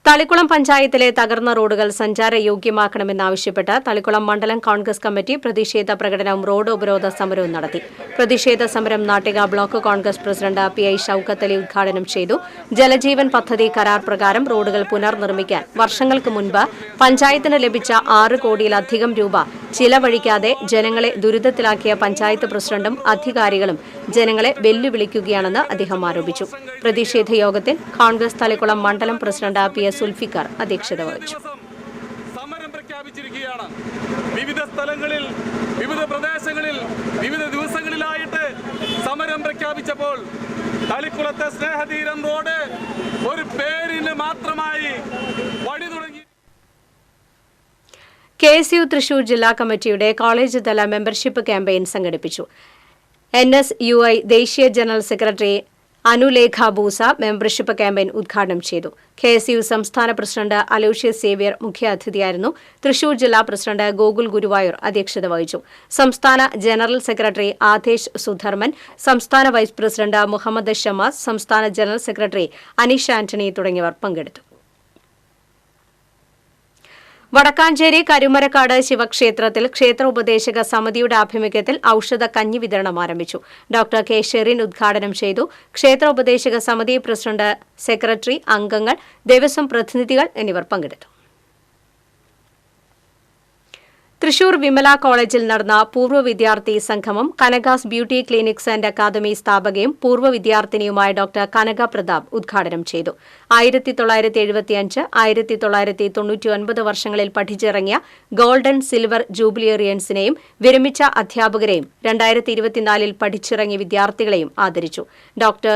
C: തളിക്കുളം പഞ്ചായത്തിലെ തകർന്ന റോഡുകൾ സഞ്ചാരയോഗ്യമാക്കണമെന്നാവശ്യപ്പെട്ട് തളിക്കുളം മണ്ഡലം കോൺഗ്രസ് കമ്മിറ്റി പ്രതിഷേധ പ്രകടനവും റോഡ് ഉപരോധ സമരവും നടത്തി. പ്രതിഷേധ സമരം Nattika block Congress president PI Shoukath Ali ഉദ്ഘാടനം ചെയ്തു. ജലജീവൻ പദ്ധതി കരാർ പ്രകാരം റോഡുകൾ പുനർനിർമ്മിക്കാൻ വർഷങ്ങൾക്ക് മുൻപ് പഞ്ചായത്തിന് ലഭിച്ച 6 കോടിയിലധികം രൂപ ചിലവഴിക്കാതെ ജനങ്ങളെ ദുരിതത്തിലാക്കിയ പഞ്ചായത്ത് പ്രസിഡന്റും അധികാരികളും ജനങ്ങളെ വെല്ലുവിളിക്കുകയാണെന്ന് അദ്ദേഹം ആരോപിച്ചു. പ്രതിഷേധ യോഗത്തിൽ കോൺഗ്രസ് തളിക്കുളം മണ്ഡലം പ്രസിഡന്റ് PS സുൽഫിക്കർ അധ്യക്ഷത വഹിച്ചു.
L: സമരം പ്രഖ്യാപിച്ചിരിക്കുകയാണ്. വിവിധ സ്ഥലങ്ങളിൽ, വിവിധ പ്രദേശങ്ങളിൽ, വിവിധ ദിവസങ്ങളിലായിട്ട് സമരം പ്രഖ്യാപിച്ചപ്പോൾ തളിക്കുളത്തെ സ്നേഹതീരം റോഡ് ഒരു പേരിന് മാത്രമായി വഴി തുടങ്ങി.
C: KSU തൃശൂർ ജില്ലാ കമ്മിറ്റിയുടെ കോളേജ് തല മെമ്പർഷിപ്പ് ക്യാമ്പയിൻ സംഘടിപ്പിച്ചു. NSUI ദേശീയ general secretary Anulekha Boosa membership campaign ഉദ്ഘാടനം ചെയ്തു. KSU സംസ്ഥാന പ്രസിഡന്റ് അലോഷ്യസ് സേവ്യർ മുഖ്യാതിഥിയായിരുന്നു. തൃശൂർ ജില്ലാ പ്രസിഡന്റ് ഗോകുൽ ഗുരുവായൂർ അധ്യക്ഷത വഹിച്ചു. സംസ്ഥാന ജനറൽ സെക്രട്ടറി ആദേശ് സുധർമൻ, സംസ്ഥാന വൈസ് പ്രസിഡന്റ് മുഹമ്മദ് ഷമാസ്, സംസ്ഥാന ജനറൽ സെക്രട്ടറി അനീഷ് ആന്റണി തുടങ്ങിയവർ പങ്കെടുത്തു. വടക്കാഞ്ചേരി കരുമരക്കാട് ശിവക്ഷേത്രത്തിൽ ക്ഷേത്ര ഉപദേശക സമിതിയുടെ ആഭിമുഖ്യത്തിൽ ഔഷധ കഞ്ഞി വിതരണം ആരംഭിച്ചു. Doctor K. ഷെറിൻ ഉദ്ഘാടനം ചെയ്തു. ക്ഷേത്ര ഉപദേശക സമിതി പ്രസിഡന്റ്, സെക്രട്ടറി, അംഗങ്ങൾ, ദേവസ്വം പ്രതിനിധികൾ എന്നിവർ പങ്കെടുത്തു. തൃശൂർ വിമല കോളേജിൽ നടന്ന പൂർവ്വ വിദ്യാർത്ഥി സംഗമം കനകാസ് ബ്യൂട്ടി ക്ലിനിക്സ് ആൻഡ് അക്കാദമി സ്ഥാപകയും പൂർവ്വ വിദ്യാർത്ഥിനിയുമായ ഡോക്ടർ കനക പ്രതാപ് ഉദ്ഘാടനം ചെയ്തു. 1975, 1999 വർഷങ്ങളിൽ പഠിച്ചിറങ്ങിയ ഗോൾഡൻ സിൽവർ ജൂബിലിയറിയൻസിനെയും വിരമിച്ച അധ്യാപകരെയും 2024 പഠിച്ചിറങ്ങിയ വിദ്യാർത്ഥികളെയും ആദരിച്ചു. Doctor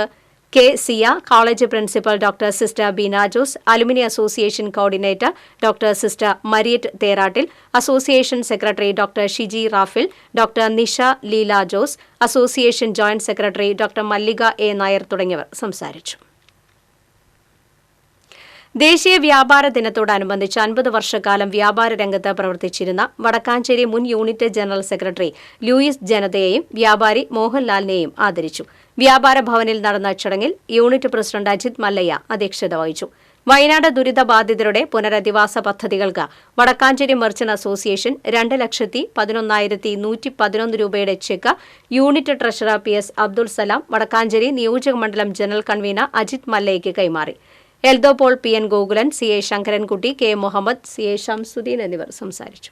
C: K. Ziya, college principal doctor sister Beena Jose, alumni association coordinator doctor sister Mariat Therattil, association secretary doctor Shiji Raphel, doctor Nisha Leela Jose, association joint secretary doctor Mallika A. Nair തുടങ്ങിയവർ സംസാരിച്ചു. ദേശീയ വ്യാപാര ദിനത്തോടനുബന്ധിച്ച് 50 വർഷക്കാലം വ്യാപാര രംഗത്ത് പ്രവർത്തിച്ചിരുന്ന വടക്കാഞ്ചേരി മുൻ യൂണിറ്റ് ജനറൽ സെക്രട്ടറി ലൂയിസ് ജനതയെയും വ്യാപാരി മോഹൻലാലിനെയും ആദരിച്ചു. വ്യാപാര ഭവനിൽ നടന്ന ചടങ്ങിൽ യൂണിറ്റ് പ്രസിഡന്റ് അജിത് മല്ലയ്യ അധ്യക്ഷത വഹിച്ചു. വയനാട് ദുരിതബാധിതരുടെ പുനരധിവാസ പദ്ധതികൾക്ക് വടക്കാഞ്ചേരി മർച്ചന്റ് അസോസിയേഷൻ 2,11,111 രൂപയുടെ cheque unit treasurer PS Abdul Salam Vadakkancherry നിയോജക മണ്ഡലം ജനറൽ കൺവീനർ അജിത് മല്ലയ്യയ്ക്ക് കൈമാറി. Eldho Paul, PN Gokulan, CA Sankarankutty, K Muhammad, CA Shamsuddin എന്നിവർ സംസാരിച്ചു.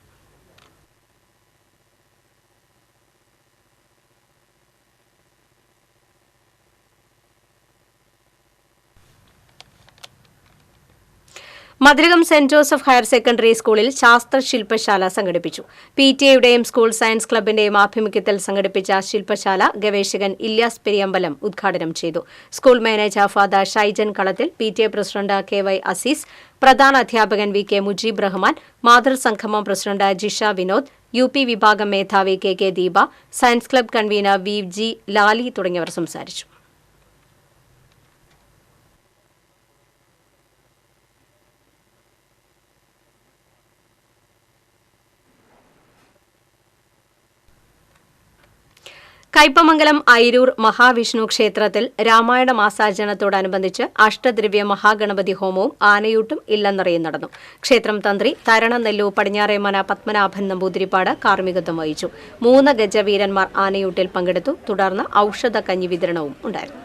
C: മതിലകം സെന്റ് ജോസഫ് ഹയർ സെക്കൻഡറി സ്കൂളിൽ ശാസ്ത്ര ശില്പശാല സംഘടിപ്പിച്ചു. PTA-യുടെയും സ്കൂൾ സയൻസ് ക്ലബിന്റെയും ആഭിമുഖ്യത്തിൽ സംഘടിപ്പിച്ച ശില്പശാല ഗവേഷകൻ ഇല്യാസ് പെരിയമ്പലം ഉദ്ഘാടനം ചെയ്തു. സ്കൂൾ മാനേജർ ഫാദർ ഷൈജൻ കളത്തിൽ, PTA പ്രസിഡന്റ് KY അസീസ്, പ്രധാന അധ്യാപകൻ VK മുജീബ് റഹ്മാൻ, മാതൃസംഗമം പ്രസിഡന്റ് ജിഷ വിനോദ്, UP വിഭാഗം മേധാവി KK Deepa, science club convener VG Lali തുടങ്ങിയവർ സംസാരിച്ചു. കയ്പമംഗലം ഐരൂർ മഹാവിഷ്ണു ക്ഷേത്രത്തിൽ രാമായണ മാസാചരണത്തോടനുബന്ധിച്ച് അഷ്ടദ്രവ്യ മഹാഗണപതി ഹോമവും ആനയൂട്ടും ഇല്ലന്നറയും നടന്നു. ക്ഷേത്രം തന്ത്രി തരണനെല്ലു പടിഞ്ഞാറേമന പത്മനാഭൻ നമ്പൂതിരിപ്പാട് കാർമ്മികത്വം വഹിച്ചു. 3 ഗജവീരന്മാർ ആനയൂട്ടിൽ പങ്കെടുത്തു. തുടർന്ന് ഔഷധ കഞ്ഞി വിതരണവും ഉണ്ടായിരുന്നു.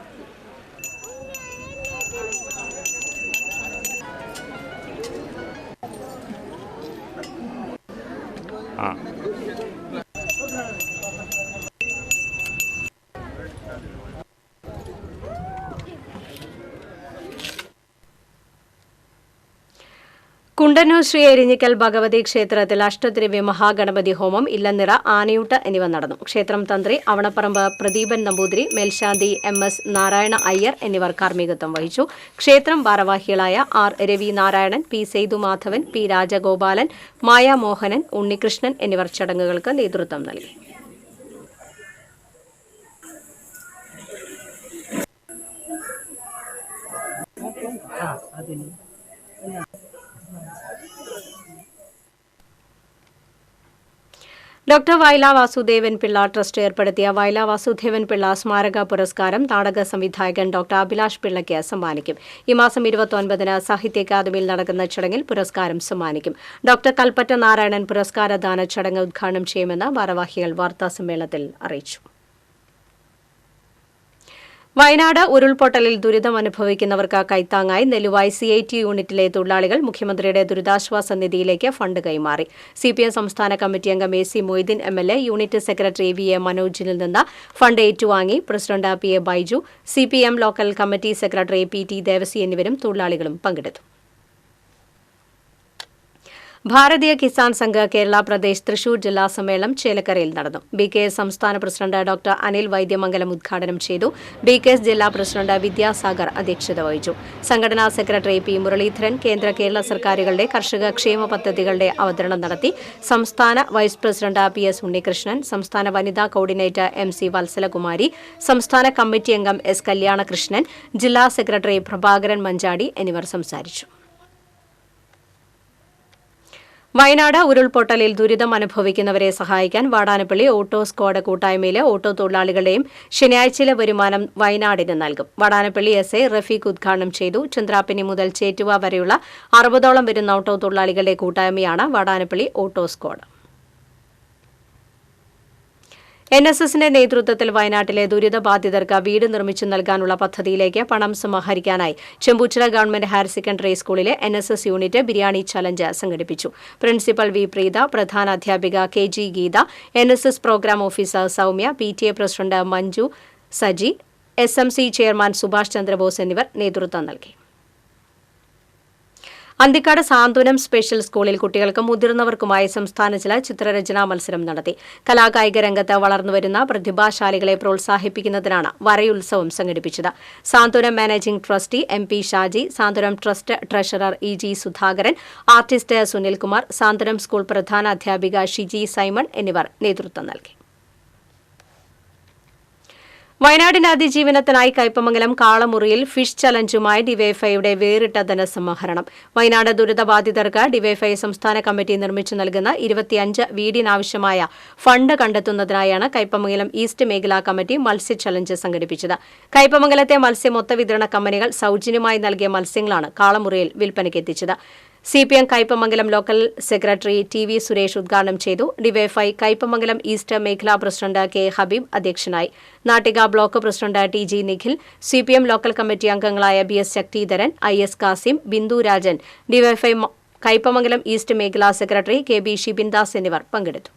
C: കുണ്ടന്നൂർ ശ്രീ എരിഞ്ഞിക്കൽ ഭഗവതി ക്ഷേത്രത്തിൽ അഷ്ടദ്രവ്യ മഹാഗണപതി ഹോമം, ഇല്ലനിറ, ആനയൂട്ട് എന്നിവ നടന്നു. ക്ഷേത്രം തന്ത്രി അവണപ്പറമ്പ് പ്രദീപൻ നമ്പൂതിരി, മേൽശാന്തി MS നാരായണ അയ്യർ എന്നിവർ കാർമ്മികത്വം വഹിച്ചു. ക്ഷേത്രം ഭാരവാഹികളായ R Ravi Narayanan, P Sethumadhavan, P Rajagopalan, മായാമോഹനൻ, Unnikrishnan എന്നിവർ ചടങ്ങുകൾക്ക് നേതൃത്വം നൽകി. ഡോക്ടർ വയല വാസുദേവൻ പിള്ള ട്രസ്റ്റ് ഏർപ്പെടുത്തിയ വയല വാസുദേവൻ പിള്ള സ്മാരക പുരസ്കാരം നാടക സംവിധായകൻ ഡോക്ടർ അഭിലാഷ് പിള്ളയ്ക്ക് സമ്മാനിക്കും. ഈ മാസം 29-ന് സാഹിത്യ അക്കാദമിയിൽ നടക്കുന്ന ചടങ്ങിൽ പുരസ്കാരം സമ്മാനിക്കും. ഡോക്ടർ കൽപ്പറ്റ നാരായണൻ പുരസ്കാരദാന ചടങ്ങ് ഉദ്ഘാടനം ചെയ്യുമെന്ന് ഭാരവാഹികൾ വാർത്താസമ്മേളനത്തിൽ അറിയിച്ചു. വയനാട് ഉരുൾപൊട്ടലിൽ ദുരിതമനുഭവിക്കുന്നവർക്ക് കൈത്താങ്ങായി നെല്ലുവായി CIT യൂണിറ്റിലെ തൊഴിലാളികൾ മുഖ്യമന്ത്രിയുടെ ദുരിതാശ്വാസ നിധിയിലേക്ക് ഫണ്ട് കൈമാറി. CPM സംസ്ഥാന കമ്മിറ്റി അംഗം AC Moideen MLA, unit secretary VA മനോജിൽ നിന്ന് ഫണ്ട് ഏറ്റുവാങ്ങി. President PA Baiju, CPM local committee secretary PT Devasi എന്നിവരും തൊഴിലാളികളും പങ്കെടുത്തു. ഭാരതീയ കിസാൻ സംഘ് കേരള പ്രദേശ് തൃശൂർ ജില്ലാ സമ്മേളനം ചേലക്കരയിൽ നടന്നു. BKS സംസ്ഥാന പ്രസിഡന്റ് ഡോക്ടർ അനിൽ വൈദ്യമംഗലം ഉദ്ഘാടനം ചെയ്തു. BKS ജില്ലാ പ്രസിഡന്റ് വിദ്യാസാഗർ അധ്യക്ഷത വഹിച്ചു. സംഘടനാ സെക്രട്ടറി P മുരളീധരൻ കേന്ദ്ര കേരള സർക്കാരുകളുടെ കർഷക ക്ഷേമ പദ്ധതികളുടെ അവതരണം നടത്തി. സംസ്ഥാന വൈസ് പ്രസിഡന്റ് PS ഉണ്ണികൃഷ്ണൻ, സംസ്ഥാന വനിതാ കോർഡിനേറ്റർ MC വത്സലകുമാരി, സംസ്ഥാന കമ്മിറ്റി അംഗം S കല്യാണകൃഷ്ണൻ, ജില്ലാ സെക്രട്ടറി പ്രഭാകരൻ മഞ്ചാടി എന്നിവർ സംസാരിച്ചു. വയനാട് ഉരുൾപൊട്ടലിൽ ദുരിതം അനുഭവിക്കുന്നവരെ സഹായിക്കാൻ വാടാനപ്പള്ളി ഓട്ടോ സ്ക്വാഡ് കൂട്ടായ്മയിലെ ഓട്ടോ തൊഴിലാളികളുടെയും ശനിയാഴ്ചയിലെ വരുമാനം വയനാടിന് നൽകും. വാടാനപ്പള്ളി SI റഫീഖ് ഉദ്ഘാടനം ചെയ്തു. ചന്ദ്രാപ്പിനി മുതൽ ചേറ്റുവ വരെയുള്ള 60ഓളം വരുന്ന ഓട്ടോ തൊഴിലാളികളുടെ കൂട്ടായ്മയാണ് വാടാനപ്പള്ളി ഓട്ടോ സ്ക്വാഡ്. NSSന്റെ നേതൃത്വത്തിൽ വയനാട്ടിലെ ദുരിതബാധിതർക്ക് വീട് നിർമ്മിച്ചു നൽകാനുള്ള പദ്ധതിയിലേക്ക് പണം സമാഹരിക്കാനായി ചെമ്പൂച്ചിറ ഗവൺമെന്റ് ഹയർ സെക്കൻഡറി സ്കൂളിലെ NSS യൂണിറ്റ് ബിരിയാണി ചലഞ്ച് സംഘടിപ്പിച്ചു. പ്രിൻസിപ്പൽ V പ്രീത, പ്രധാന അധ്യാപിക KG Geetha, NSS program officer Soumya, PTA president Manju Saji, SMC chairman Subhash Chandrabose എന്നിവർ നേതൃത്വം നൽകി. അന്തിക്കാട് സാന്ത്വനം സ്പെഷ്യൽ സ്കൂളിൽ കുട്ടികൾക്കും മുതിർന്നവർക്കുമായി സംസ്ഥാനതല ചിത്രരചനാ മത്സരം നടത്തി. കലാകായിക രംഗത്ത് വളർന്നുവരുന്ന പ്രതിഭാശാലികളെ പ്രോത്സാഹിപ്പിക്കുന്നതിനാണ് വരയുത്സവം സംഘടിപ്പിച്ചത്. Santhwanam managing trustee MP Shaji, Santhwanam trust treasurer EG Sudhakaran, artist Sunilkumar, Santhwanam school പ്രധാന അധ്യാപിക ഷിജി സൈമൺ എന്നിവർ നേതൃത്വം നൽകി. വയനാടിന്റെ അതിജീവനത്തിനായി കയ്പമംഗലം കാളമുറിയിൽ ഫിഷ് ചലഞ്ചുമായി ഡിവൈഎഫ്ഐയുടെ വേറിട്ട ധനസമാഹരണം. വയനാട് ദുരിതബാധിതർക്ക് ഡിവൈഎഫ്ഐ സംസ്ഥാന കമ്മിറ്റി നിർമ്മിച്ചു നൽകുന്ന 25 വീടിനാവശ്യമായ ഫണ്ട് കണ്ടെത്തുന്നതിനായാണ് കയ്പമംഗലം ഈസ്റ്റ് മേഖലാ കമ്മിറ്റി മത്സ്യ ചലഞ്ച് സംഘടിപ്പിച്ചത്. കയ്പമംഗലത്തെ മത്സ്യ മൊത്തവിതരണ കമ്പനികൾ സൌജന്യമായി നൽകിയ മത്സ്യങ്ങളാണ് കാളമുറിയിൽ വിൽപ്പനയ്ക്കെത്തിച്ചത്. CPM കയ്പമംഗലം ലോക്കൽ സെക്രട്ടറി TV സുരേഷ് ഉദ്ഘാടനം ചെയ്തു. ഡിവൈഎഫ്ഐ കയ്പമംഗലം ഈസ്റ്റ് മേഖലാ പ്രസിഡന്റ് K ഹബീബ് അധ്യക്ഷനായി. Nattika block president TG Nikhil, CPM local committee അംഗങ്ങളായ BS Sakthidharan, IS Kasim, Bindu Rajan, DYFI Kaipamangalam east മേഖലാ സെക്രട്ടറി KB ഷിബിൻദാസ് എന്നിവർ പങ്കെടുത്തു.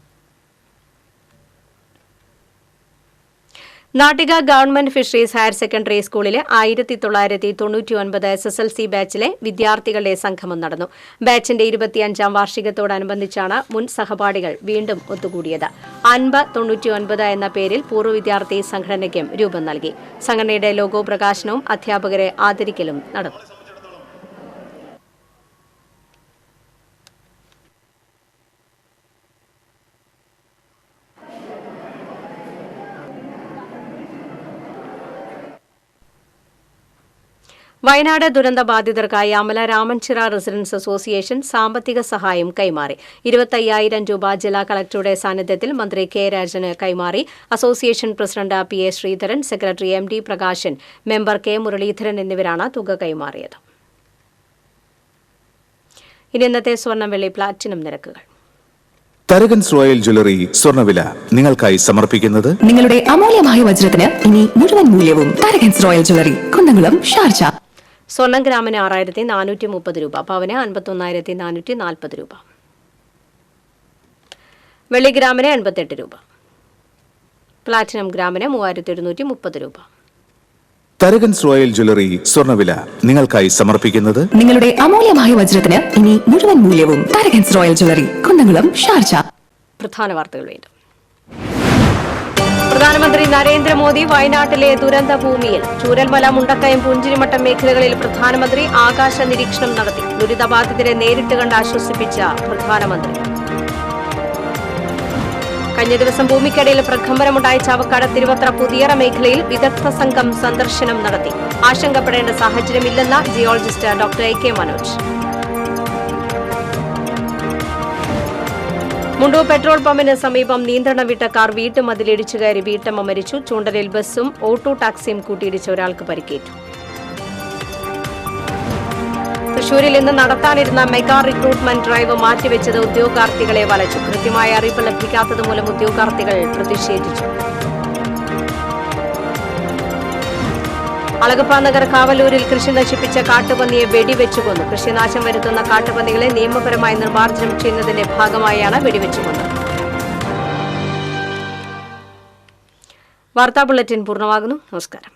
C: Nattika government fisheries higher secondary സ്കൂളിലെ 1999 SSLC ബാച്ചിലെ വിദ്യാർത്ഥികളുടെ സംഗമം നടന്നു. ബാച്ചിന്റെ 25ാം വാർഷികത്തോടനുബന്ധിച്ചാണ് മുൻ സഹപാഠികൾ വീണ്ടും ഒത്തുകൂടിയത്. 99 എന്ന പേരിൽ പൂർവ്വ വിദ്യാർത്ഥി സംഘടനയ്ക്കും രൂപം നൽകി. സംഘടനയുടെ ലോഗോ പ്രകാശനവും അധ്യാപകരെ ആദരിക്കലും നടന്നു. വയനാട് ദുരന്തബാധിതർക്കായി അമല രാമൻചിറ റെസിഡൻസ് അസോസിയേഷൻ സാമ്പത്തിക സഹായം കൈമാറി. 25,000 രൂപ ജില്ലാ കളക്ടറുടെ സാന്നിധ്യത്തിൽ മന്ത്രി K രാജന് കൈമാറി. Association president PA Sreedharan, secretary MD Prakashan, member K Muraleedharan എന്നിവരാണ് തുക കൈമാറിയത്. ഇനി ഇന്നത്തെ സ്വർണം വെള്ളി പ്ലാറ്റിനം നിരക്കുകൾ.
M: തരകൻസ് റോയൽ ജ്വല്ലറി സ്വർണ്ണവില നിങ്ങൾക്കായി സമർപ്പിക്കുന്നത്
N: നിങ്ങളുടെ അമൂല്യമായ വജ്രത്തിന് ഇനി മുഴുവൻ മൂല്യവും Tharakans royal jewellery, Kunnamkulam, Sharjah.
C: സ്വർണം ഗ്രാമിന് 6,430 രൂപ, പവന് 51,440 രൂപ, വെള്ളി ഗ്രാമിന് 88 രൂപ, പ്ലാറ്റിനം ഗ്രാമിന് 3,130 രൂപ.
M: തരകൻസ് റോയൽ ജ്വല്ലറി സ്വർണ്ണവില നിങ്ങൾക്കായി സമർപ്പിക്കുന്നത്
N: നിങ്ങളുടെ അമൂല്യമായ വജ്രത്തിന് ഇനി മുഴുവൻ മൂല്യവും Tharakans royal jewellery, Kunnamkulam, Sharjah.
C: പ്രധാന വാർത്തകൾ വീണ്ടും. പ്രധാനമന്ത്രി നരേന്ദ്രമോദി വയനാട്ടിലെ ദുരന്ത ഭൂമിയിൽ. ചൂരൽമല, മുണ്ടക്കയം, പുഞ്ചിരിമട്ടം മേഖലകളിൽ പ്രധാനമന്ത്രി ആകാശ നിരീക്ഷണം നടത്തി. ദുരിതബാധിതരെ നേരിട്ട് കണ്ട് ആശ്വസിപ്പിച്ച പ്രധാനമന്ത്രി. കഴിഞ്ഞ ദിവസം ഭൂമിക്കടിയിൽ പ്രകമ്പനമുണ്ടായ ചാവക്കാട് തിരുവത്ര പുതിയറ മേഖലയിൽ വിദഗ്ധ സംഘം സന്ദർശനം നടത്തി. ആശങ്കപ്പെടേണ്ട സാഹചര്യമില്ലെന്ന geologist doctor AK Manoj. Mundur petrol പമ്പിന് സമീപം നിയന്ത്രണം വിട്ട കാർ വീട്ടുമതിലിടിച്ചു കയറി വീട്ടമ്മ മരിച്ചു. ചൂണ്ടലിൽ ബസ്സും ഓട്ടോ ടാക്സിയും കൂട്ടിയിടിച്ച ഒരാൾക്ക് പരിക്കേറ്റു. തൃശൂരിൽ ഇന്ന് നടത്താനിരുന്ന മെഗാ റിക്രൂട്ട്മെന്റ് ഡ്രൈവ് മാറ്റിവെച്ചത് ഉദ്യോഗാർത്ഥികളെ വലച്ചു. കൃത്യമായ അറിയിപ്പ് ലഭിക്കാത്തതുമൂലം ഉദ്യോഗാർത്ഥികൾ പ്രതിഷേധിച്ചു. അളഗപ്പാനഗർ കാവലൂരിൽ കൃഷി നശിപ്പിച്ച കാട്ടുപന്നിയെ വെടിവെച്ചു കൊന്നു. കൃഷിനാശം വരുത്തുന്ന കാട്ടുപന്നികളെ നിയമപരമായി നിർമ്മാർജ്ജനം ചെയ്യുന്നതിന്റെ ഭാഗമായാണ് വെടിവെച്ചു കൊന്നത്. വാർത്താ ബുള്ളറ്റിൻ പൂർണ്ണമാകുന്നു. നമസ്കാരം.